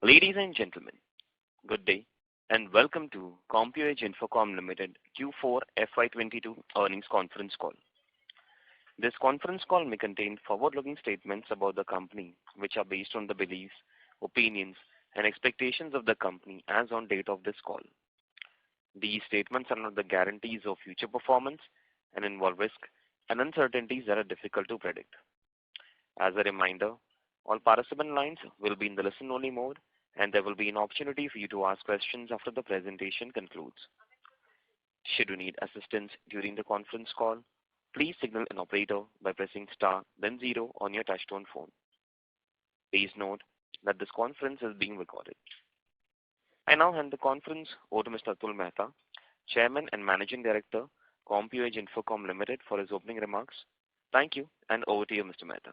Ladies and gentlemen, good day and welcome to Compuage Infocom Limited Q4 FY22 earnings conference call. This conference call may contain forward-looking statements about the company which are based on the beliefs, opinions and expectations of the company as on date of this call. These statements are not the guarantees of future performance and involve risk and uncertainties that are difficult to predict. As a reminder, all participant lines will be in the listen-only mode, and there will be an opportunity for you to ask questions after the presentation concludes. Should you need assistance during the conference call, please signal an operator by pressing star then 0 on your touchtone phone. Please note that this conference is being recorded. I now hand the conference over to Mr. Atul Mehta, Chairman and Managing Director, Compuage Infocom Limited, for his opening remarks. Thank you, and over to you, Mr. Mehta.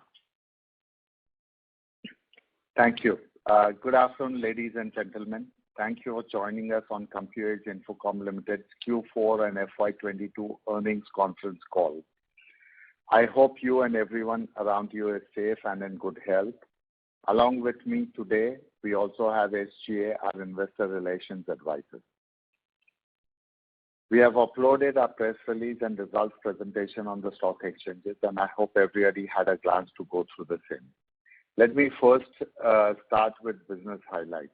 Thank you. Good afternoon, ladies and gentlemen. Thank you for joining us on Compuage Infocom Limited's Q4 and FY22 earnings conference call. I hope you and everyone around you is safe and in good health. Along with me today, we also have SGA, our investor relations advisor. We have uploaded our press release and results presentation on the stock exchanges, and I hope everybody had a glance to go through the same. Let me first start with business highlights.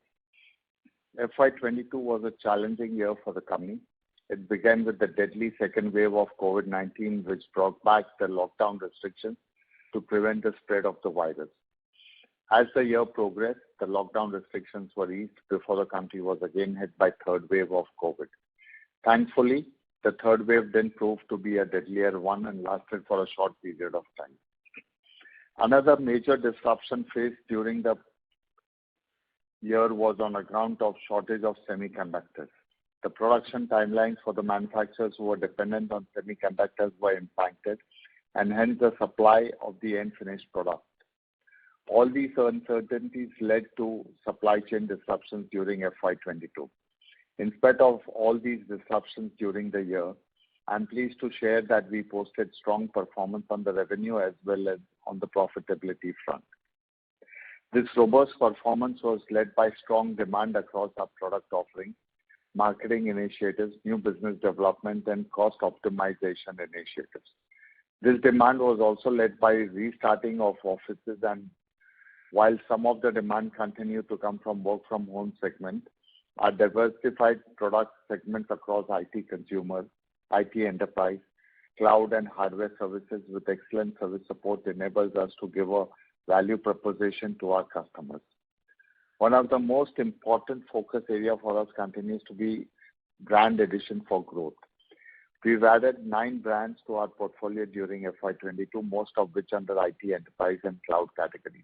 FY22 was a challenging year for the company. It began with the deadly second wave of COVID-19, which brought back the lockdown restrictions to prevent the spread of the virus. As the year progressed, the lockdown restrictions were eased before the country was again hit by third wave of COVID. Thankfully, the third wave didn't prove to be a deadlier one and lasted for a short period of time. Another major disruption faced during the year was on account of shortage of semiconductors. The production timelines for the manufacturers who were dependent on semiconductors were impacted, and hence the supply of the end finished product. All these uncertainties led to supply chain disruptions during FY22. In spite of all these disruptions during the year, I'm pleased to share that we posted strong performance on the revenue as well as on the profitability front. This robust performance was led by strong demand across our product offerings, marketing initiatives, new business development, and cost optimization initiatives. This demand was also led by restarting of offices, and while some of the demand continued to come from work from home segment, our diversified product segments across IT consumer, IT enterprise, cloud and hardware services with excellent service support enables us to give a value proposition to our customers. One of the most important focus area for us continues to be brand addition for growth. We've added 9 brands to our portfolio during FY22, most of which under IT enterprise and cloud categories.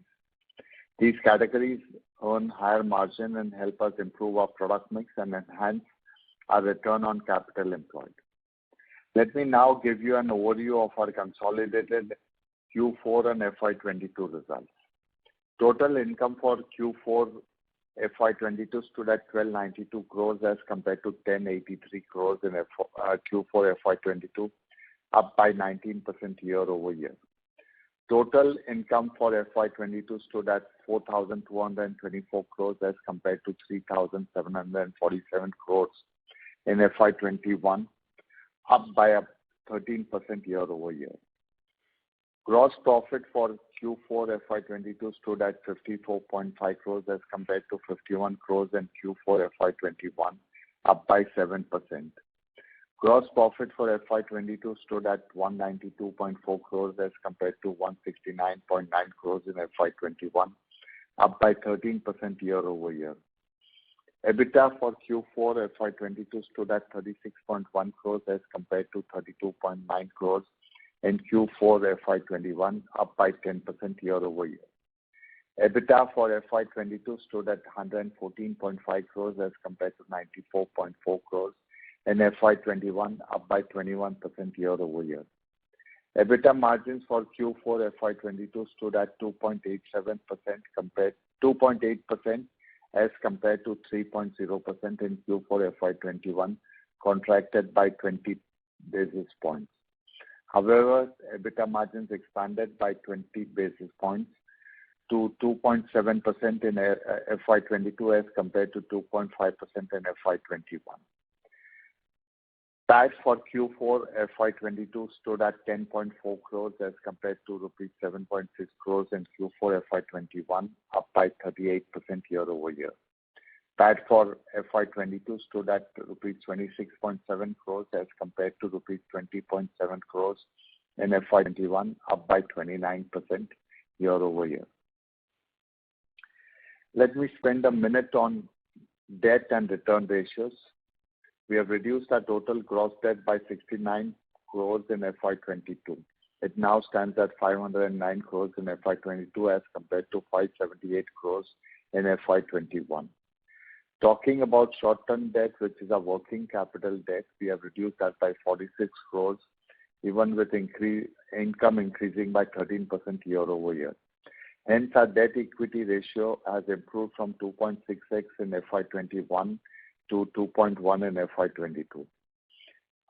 These categories earn higher margin and help us improve our product mix and enhance our return on capital employed. Let me now give you an overview of our consolidated Q4 and FY22 results. Total income for Q4 FY22 stood at 1292 crores as compared to 1083 crores in Q4 FY22, up by 19% year over year. Total income for FY22 stood at 4,224 crores as compared to 3,747 crores in FY21, up by 13% year over year. Gross profit for Q4 FY22 stood at 54.5 crores as compared to 51 crores in Q4 FY21, up by 7%. Gross profit for FY22 stood at 192.4 crores as compared to 169.9 crores in FY21, up by 13% year over year. EBITDA for Q4 FY22 stood at 36.1 crores as compared to 32.9 crores in Q4 FY21, up by 10% year over year. EBITDA for FY22 stood at 114.5 crores as compared to 94.4 crores in FY21, up by 21% year over year. EBITDA margins for Q4 FY22 stood at 2.87% compared 2.8% as compared to 3.0% in Q4 FY21, contracted by 20 basis points. However, EBITDA margins expanded by 20 basis points to 2.7% in FY22 as compared to 2.5% in FY21. PAT for Q4 FY22 stood at 10.4 crores as compared to rupees 7.6 crores in Q4 FY21, up by 38% year-over-year. PAT for FY22 stood at rupees 26.7 crores as compared to rupees 20.7 crores in FY21, up by 29% year-over-year. Let me spend a minute on debt and return ratios. We have reduced our total gross debt by 69 crores in FY22. It now stands at 509 crores in FY22 as compared to 578 crores in FY21. Talking about short-term debt, which is our working capital debt, we have reduced that by 46 crores, even with income increasing by 13% year-over-year. Hence, our debt equity ratio has improved from 2.6x in FY21 to 2.1 in FY22.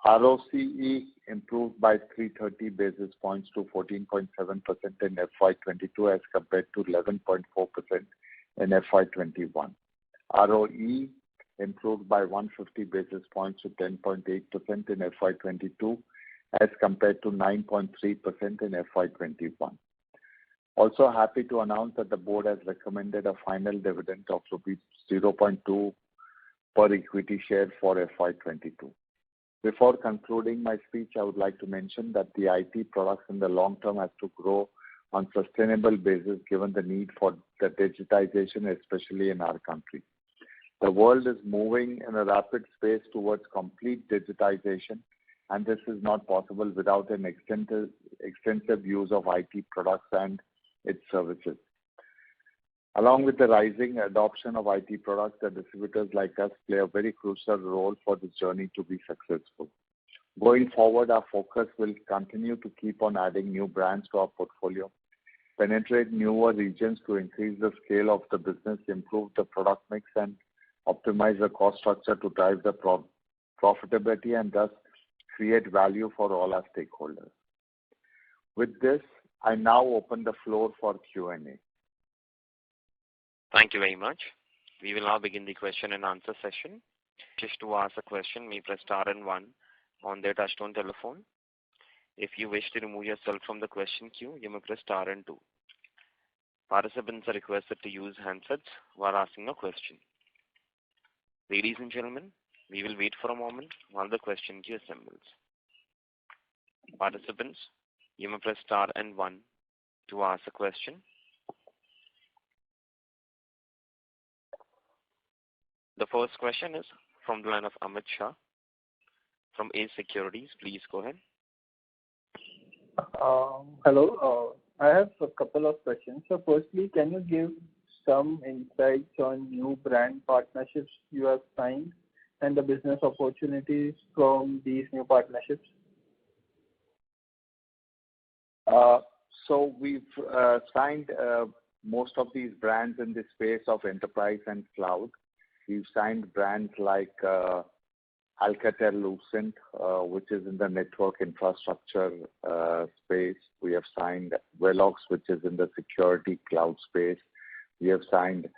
ROCE improved by 330 basis points to 14.7% in FY22 as compared to 11.4% in FY21. ROE improved by 150 basis points to 10.8% in FY22 as compared to 9.3% in FY21. Also happy to announce that the board has recommended a final dividend of rupees 0.2 per equity share for FY22. Before concluding my speech, I would like to mention that the IT products in the long term have to grow on sustainable basis given the need for the digitization, especially in our country. The world is moving in a rapid pace towards complete digitization, and this is not possible without an extensive use of IT products and its services. Along with the rising adoption of IT products, the distributors like us play a very crucial role for this journey to be successful. Going forward, our focus will continue to keep on adding new brands to our portfolio, penetrate newer regions to increase the scale of the business, improve the product mix, and optimize the cost structure to drive the profitability and thus create value for all our stakeholders. With this, I now open the floor for Q&A. Thank you very much. We will now begin the question and answer session. Just to ask a question, may press star and one on their touchtone telephone. If you wish to remove yourself from the question queue, you may press star and two. Participants are requested to use handsets while asking a question. Ladies and gentlemen, we will wait for a moment while the question queue assembles. Participants, you may press star and one to ask a question. The first question is from the line of Amit Shah from A Securities. Please go ahead. Hello. I have a couple of questions. So firstly, can you give some insights on new brand partnerships you have signed and the business opportunities from these new partnerships? So we've signed most of these brands in the space of enterprise and cloud. We've signed brands like Alcatel-Lucent, which is in the network infrastructure space. We have signed Velox, which is in the security cloud space. We have signed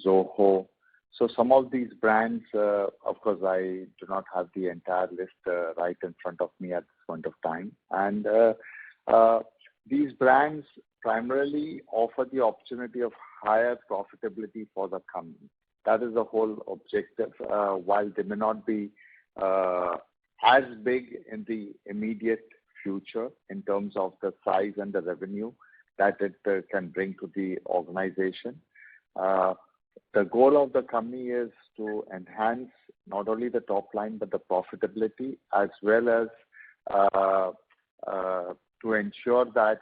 Zoho. So some of these brands, of course, I do not have the entire list right in front of me at this point of time. And these brands primarily offer the opportunity of higher profitability for the company. That is the whole objective. While they may not be as big in the immediate future in terms of the size and the revenue that it can bring to the organization. The goal of the company is to enhance not only the top line but the profitability, as well as to ensure that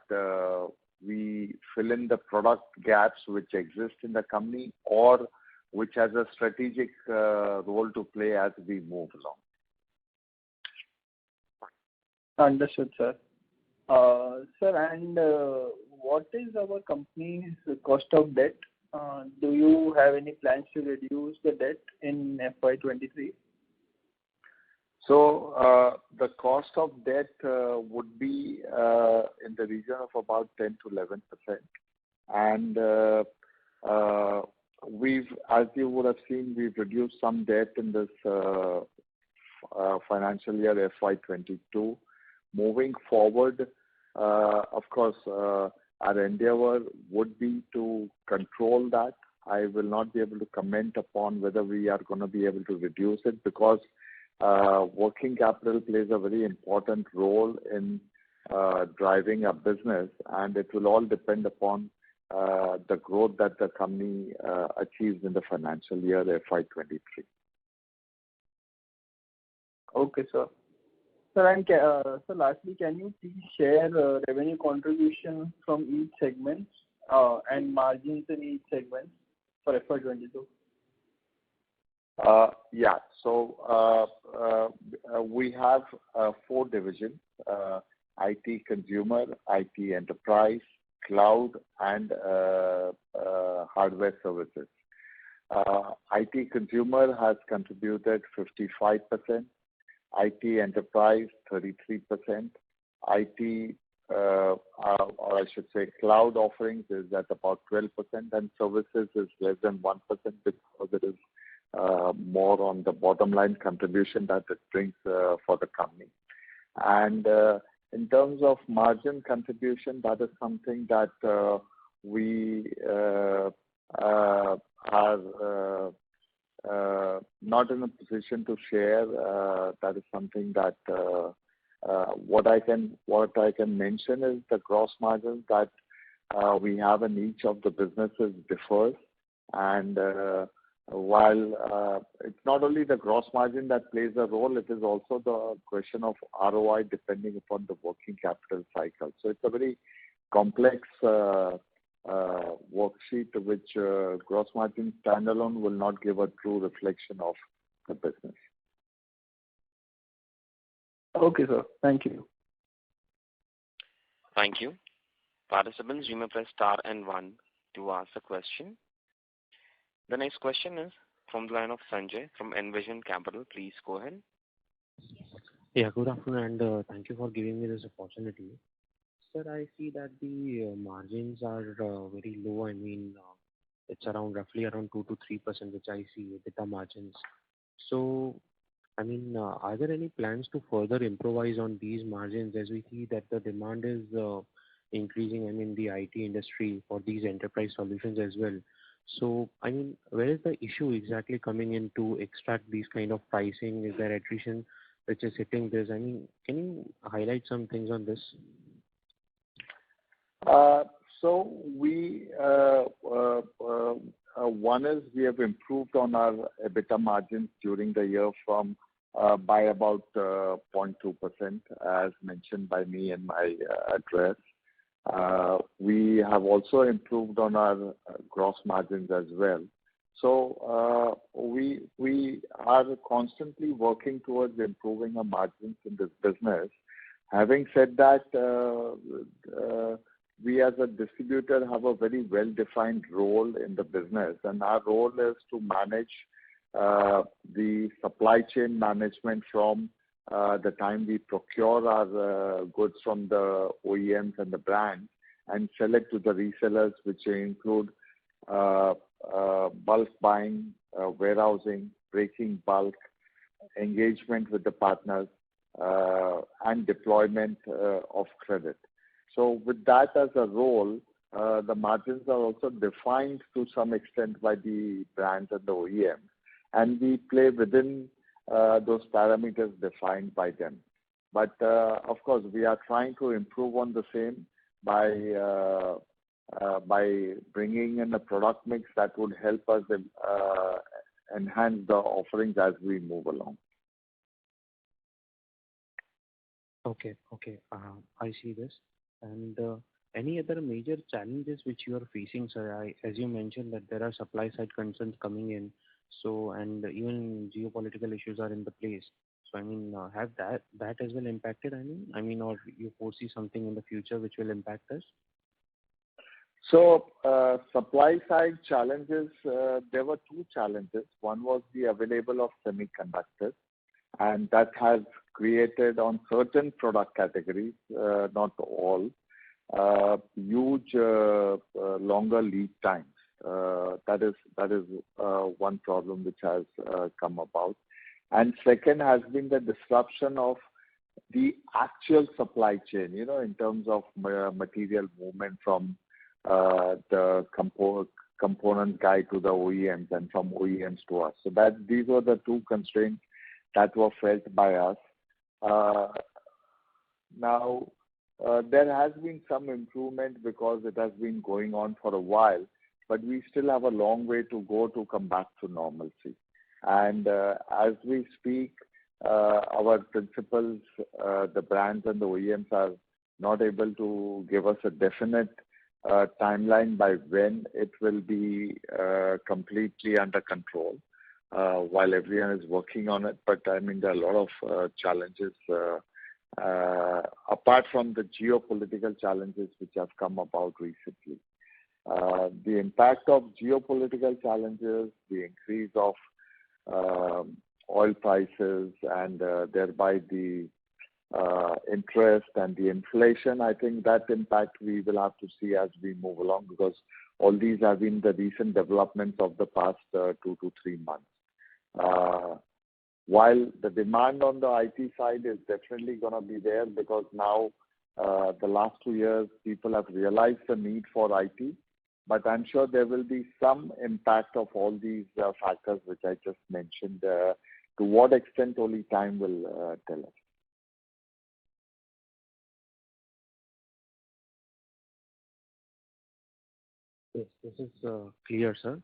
we fill in the product gaps which exist in the company or which has a strategic role to play as we move along. Understood, sir. Sir, and what is our company's cost of debt? Do you have any plans to reduce the debt in FY23? So the cost of debt would be in the region of about 10 to 11%, And as you would have seen, we've reduced some debt in this financial year FY22. Moving forward, of course, our endeavor would be to control that. I will not be able to comment upon whether we are going to be able to reduce it, because working capital plays a very important role in driving a business, and it will all depend upon the growth that the company achieves in the financial year FY23. Okay, sir. Sir, and so lastly, can you please share revenue contribution from each segment and margins in each segment for FY22? Yeah. So we have 4 divisions: IT consumer, IT enterprise, cloud, and hardware services. IT consumer has contributed 55%, IT enterprise 33%, IT or I should say cloud offerings is at about 12%, and services is less than 1% because it is more on the bottom line contribution that it brings for the company. And in terms of margin contribution, that is something that we are not in a position to share. That is something that what I can mention is the gross margins that we have in each of the businesses differs, and while it's not only the gross margin that plays a role, it is also the question of ROI depending upon the working capital cycle. So it's a very complex worksheet which gross margin standalone will not give a true reflection of the business. Okay, sir. Thank you. Thank you. Participants, you may press star and 1 to ask a question. The next question is from the line of Sanjay from Envision Capital. Please go ahead. Yeah, good afternoon, and thank you for giving me this opportunity. Sir, I see that the margins are very low. I mean, it's roughly around 2 to 3%, which I see EBITDA margins. So, I mean, are there any plans to further improvise on these margins as we see that the demand is increasing, I mean, the IT industry for these enterprise solutions as well? So, I mean, where is the issue exactly coming in to extract these kind of pricing? Is there attrition which is hitting this? I mean, can you highlight some things on this? So we one is we have improved on our EBITDA margins during the year from by about 0.2%, as mentioned by me in my address. We have also improved on our gross margins as well. So we are constantly working towards improving our margins in this business. Having said that, we as a distributor have a very well-defined role in the business, and our role is to manage the supply chain management from the time we procure our goods from the OEMs and the brands and sell it to the resellers, which include bulk buying, warehousing, breaking bulk, engagement with the partners, and deployment of credit. So with that as a role, the margins are also defined to some extent by the brands and the OEMs, and we play within those parameters defined by them. But of course, we are trying to improve on the same by bringing in a product mix that would help us enhance the offerings as we move along. Okay. I see this. And any other major challenges which you are facing, sir? As you mentioned that there are supply side concerns coming in, so and even geopolitical issues are in the place. So I mean, have that as well impacted? I mean, or you foresee something in the future which will impact us? So supply side challenges, there were 2 challenges. One was the availability of semiconductors, and that has created on certain product categories, not all, huge longer lead times. That is one problem which has come about. And second has been the disruption of the actual supply chain, in terms of material movement from the component guy to the OEMs and from OEMs to us. So these were the two constraints that were felt by us. Now, there has been some improvement because it has been going on for a while, but we still have a long way to go to come back to normalcy. And as we speak, our principals, the brands and the OEMs are not able to give us a definite timeline by when it will be completely under control, while everyone is working on it. But I mean, there are a lot of challenges, apart from the geopolitical challenges which have come about recently. The impact of geopolitical challenges, the increase of oil prices, and thereby the interest and the inflation, I think that impact we will have to see as we move along, because all these have been the recent developments of the past 2 to 3 months. While the demand on the IT side is definitely going to be there, because now the last 2 years people have realized the need for IT, but I'm sure there will be some impact of all these factors which I just mentioned. To what extent, only time will tell us. Yes, this is clear, sir.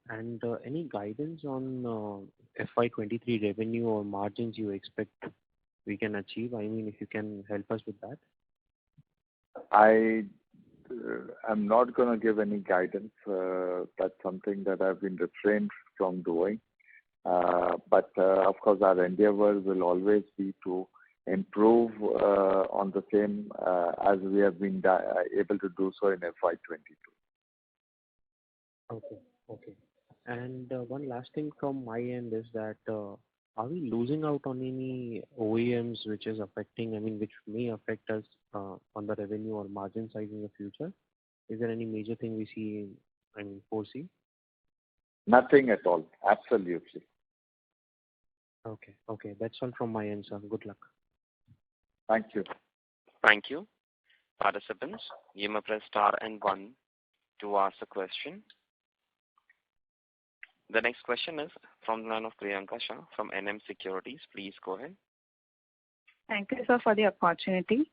And any guidance on FY23 revenue or margins you expect we can achieve? I mean, if you can help us with that. I'm not going to give any guidance. That's something that I've been refrained from doing. But of course, our endeavor will always be to improve on the same as we have been able to do so in FY22. Okay. And one last thing from my end is that are we losing out on any OEMs which is affecting, which may affect us on the revenue or margin side in the future? Is there any major thing we see and foresee? Nothing at all. Absolutely. Okay. That's all from my end, sir. Good luck. Thank you. Thank you. Participants, you may press star and 1 to ask a question. The next question is from the line of Priyanka Shah from NM Securities. Please go ahead. Thank you, sir, for the opportunity.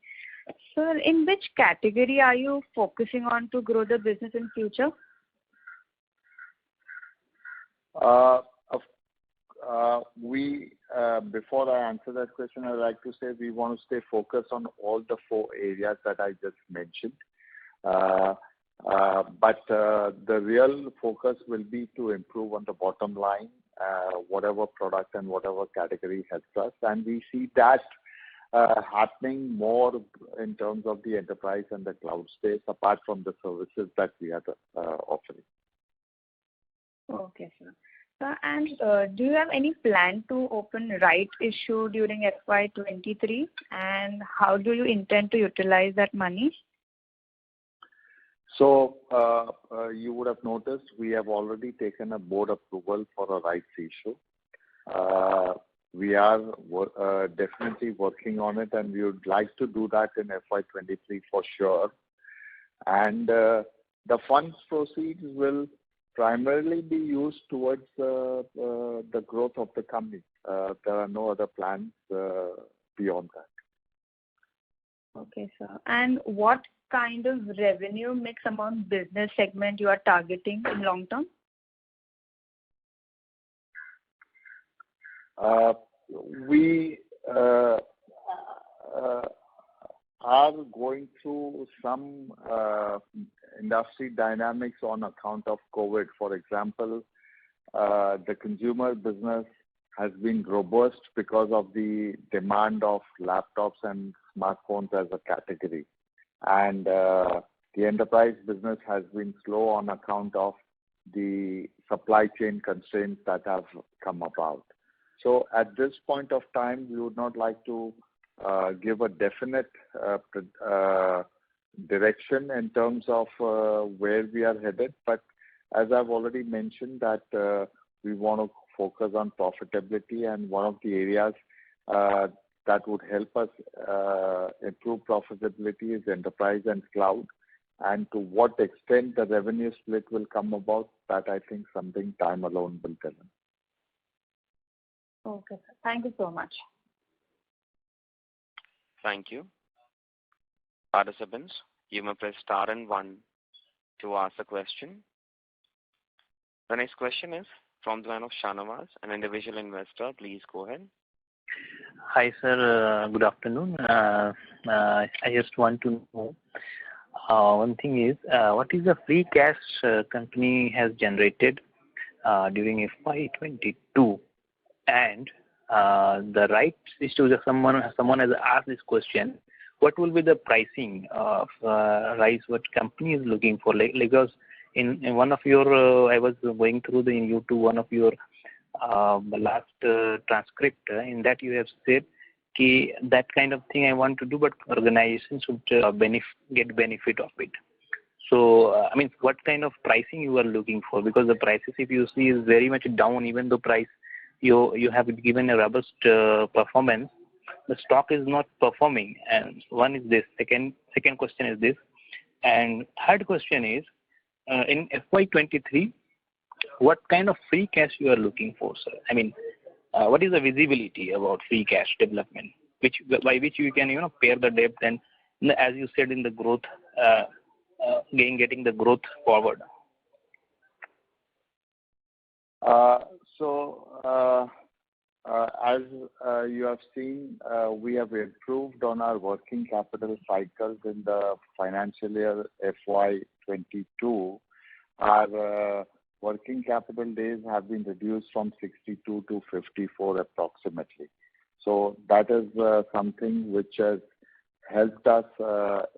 Sir, in which category are you focusing on to grow the business in future? Before I answer that question, I'd like to say we want to stay focused on all the 4 areas that I just mentioned. But the real focus will be to improve on the bottom line, whatever product and whatever category helps us. And we see that happening more in terms of the enterprise and the cloud space, apart from the services that we are offering. Okay, sir. And do you have any plan to open right issue during FY23? And how do you intend to utilize that money? So you would have noticed we have already taken a board approval for a rights issue. We are definitely working on it, and we would like to do that in FY23 for sure. And the funds proceeds will primarily be used towards the growth of the company. There are no other plans beyond that. Okay, sir. And what kind of revenue mix among business segment you are targeting in long term? We are going through some industry dynamics on account of COVID. For example, the consumer business has been robust because of the demand of laptops and smartphones as a category. And the enterprise business has been slow on account of the supply chain constraints that have come about. So at this point of time, we would not like to give a definite direction in terms of where we are headed. But as I've already mentioned that we want to focus on profitability, and one of the areas that would help us improve profitability is enterprise and cloud. And to what extent the revenue split will come about, that I think something time alone will tell us. Okay, sir. Thank you so much. Thank you. Participants, you may press star and 1 to ask a question. The next question is from the line of Shanawaz, an individual investor. Please go ahead. Hi, sir. Good afternoon. I just want to know one thing is what is the free cash company has generated during FY22, and the rights issue. Someone has asked this question. What will be the pricing of rights? What company is looking for? Because in one of your, I was going through the YouTube one of your last transcript. In that you have said that kind of thing I want to do, but organizations should get benefit of it. So, I mean, what kind of pricing you are looking for? Because the prices, if you see, is very much down. Even though price you have given a robust performance, the stock is not performing. And one is this. Second question is this. And third question is, in FY23, what kind of free cash you are looking for, sir? I mean, what is the visibility about free cash development, by which you can pay the debt and, as you said, in the growth, getting the growth forward. As you have seen, we have improved on our working capital cycles in the financial year FY22. Our working capital days have been reduced from 62 to 54 approximately. So that is something which has helped us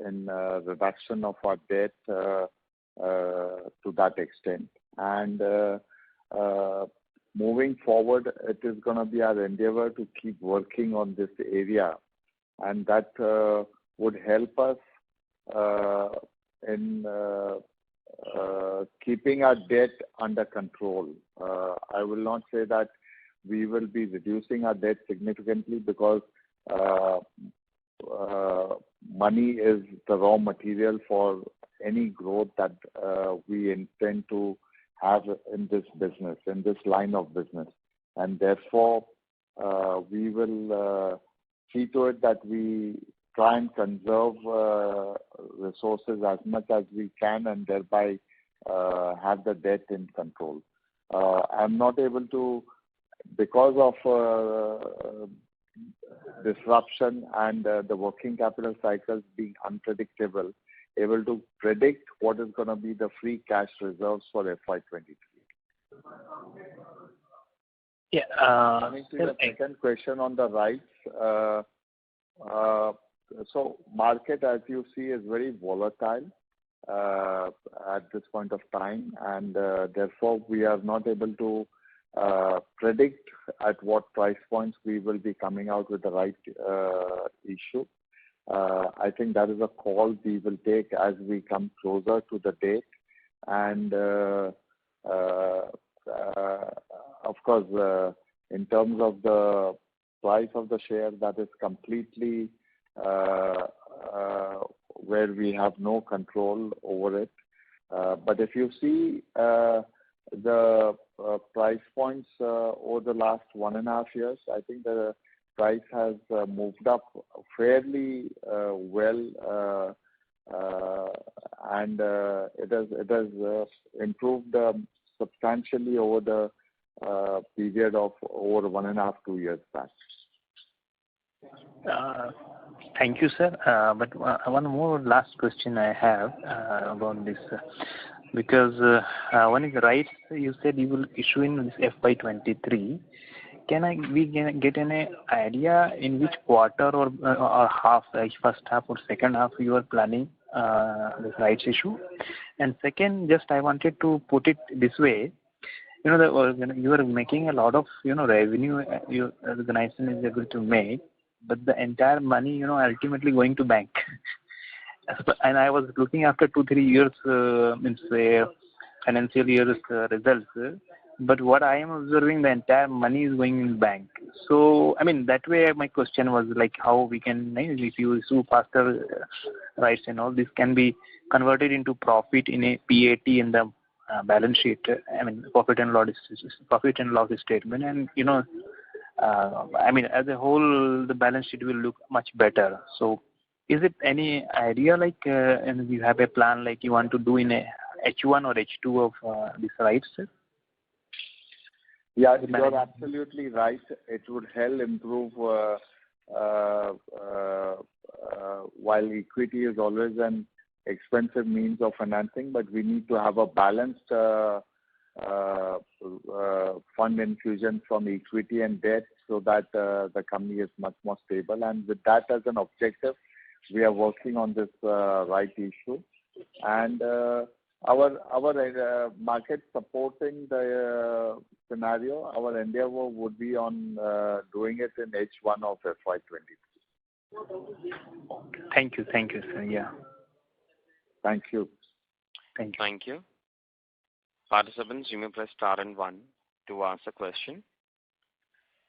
in reduction of our debt to that extent. And moving forward, it is going to be our endeavor to keep working on this area, and that would help us in keeping our debt under control. I will not say that we will be reducing our debt significantly, because money is the raw material for any growth that we intend to have in this business, in this line of business. And therefore, we will see to it that we try and conserve resources as much as we can, and thereby have the debt in control. I'm not able to, because of disruption and the working capital cycles being unpredictable, able to predict what is going to be the free cash reserves for FY23. Yeah. Coming to the second question on the rights. So market, as you see, is very volatile at this point of time, and therefore we are not able to predict at what price points we will be coming out with the right issue. I think that is a call we will take as we come closer to the date. And of course, in terms of the price of the share, that is completely where we have no control over it. But if you see the price points over the last 1.5 years, I think the price has moved up fairly well, and it has improved substantially over the period of over 1.5-2 years back. Thank you, sir. But one more last question I have about this, because one is rights. You said you will issue in this FY23. Can we get an idea in which quarter or half, like first half or second half, you are planning this rights issue? And second, just I wanted to put it this way. You are making a lot of revenue. The organization is able to make, but the entire money ultimately going to bank. and I was looking after 2-3 years, means financial year's results. But what I am observing, the entire money is going in bank. So, I mean, that way my question was like how we can, if you issue faster rights and all, this can be converted into profit in a PAT in the balance sheet. I mean, profit and loss statement. And, I mean, as a whole, the balance sheet will look much better. So, is it any idea like, and you have a plan like you want to do in a H1 or H2 of these rights? Yeah, you're absolutely right. It would help improve, while equity is always an expensive means of financing, but we need to have a balanced fund infusion from equity and debt so that the company is much more stable. And with that as an objective, we are working on this right issue. And our market supporting the scenario, our endeavor would be on doing it in H1 of FY22. Thank you, sir. Yeah. Thank you. Thank you. Participants, you may press star and 1 to ask a question.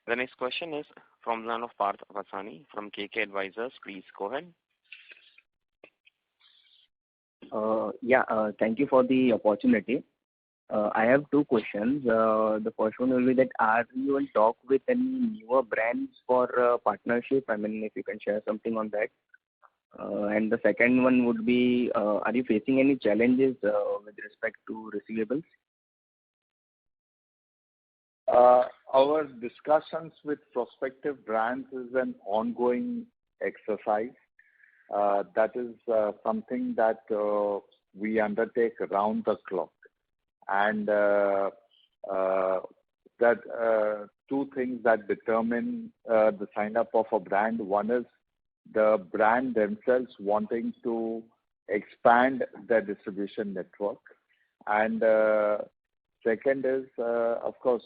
The next question is from the line of Parth Vasani from KK Advisors. Please go ahead. Thank you for the opportunity. I have 2 questions. The first one will be that are you in talk with any newer brands for partnership? I mean, if you can share something on that. And the second one would be, are you facing any challenges with respect to receivables? Our discussions with prospective brands is an ongoing exercise. That is something that we undertake around the clock. And that 2 things that determine the sign up of a brand. One is the brand themselves wanting to expand their distribution network. And second is, of course,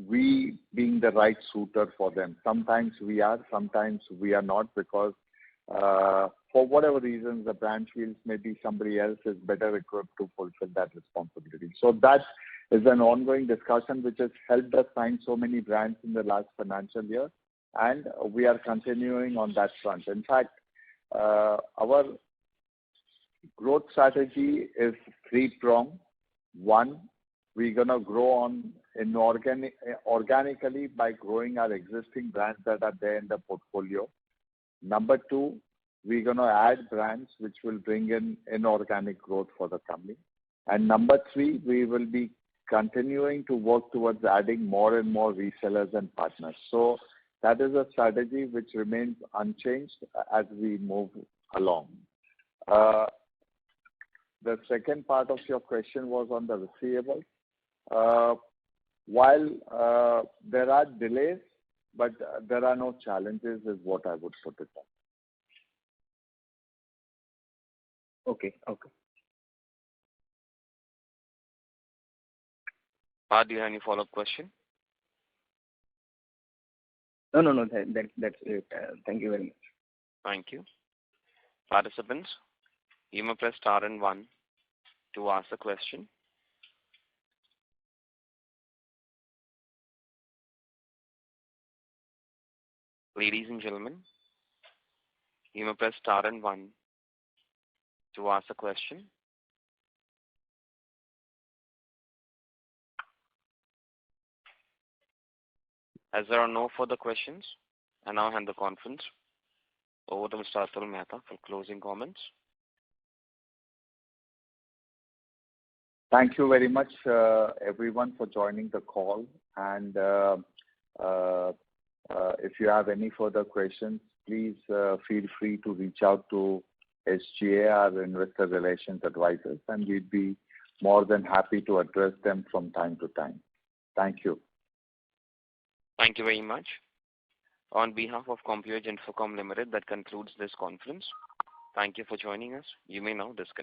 we being the right suitor for them. Sometimes we are, sometimes we are not, because for whatever reasons the brand feels maybe somebody else is better equipped to fulfill that responsibility. So that is an ongoing discussion which has helped us sign so many brands in the last financial year, and we are continuing on that front. In fact, our growth strategy is 3-pronged. One, we're going to grow on organically by growing our existing brands that are there in the portfolio. Number 2, we're going to add brands which will bring in inorganic growth for the company. And number 3, we will be continuing to work towards adding more and more resellers and partners. So that is a strategy which remains unchanged as we move along. The second part of your question was on the receivables. While there are delays, but there are no challenges is what I would put it on. Okay. Do you have any follow-up question? No. That's it. Thank you very much. Thank you. Participants, you may press star and 1 to ask a question. Ladies and gentlemen, you may press star and 1 to ask a question. As there are no further questions, I now hand the conference over to Mr. Atul Mehta for closing comments. Thank you very much, everyone, for joining the call. And if you have any further questions, please feel free to reach out to SGA, our Investor Relations Advisors, and we'd be more than happy to address them from time to time. Thank you. Thank you very much. On behalf of Compuage Infocom Limited, that concludes this conference. Thank you for joining us. You may now disconnect.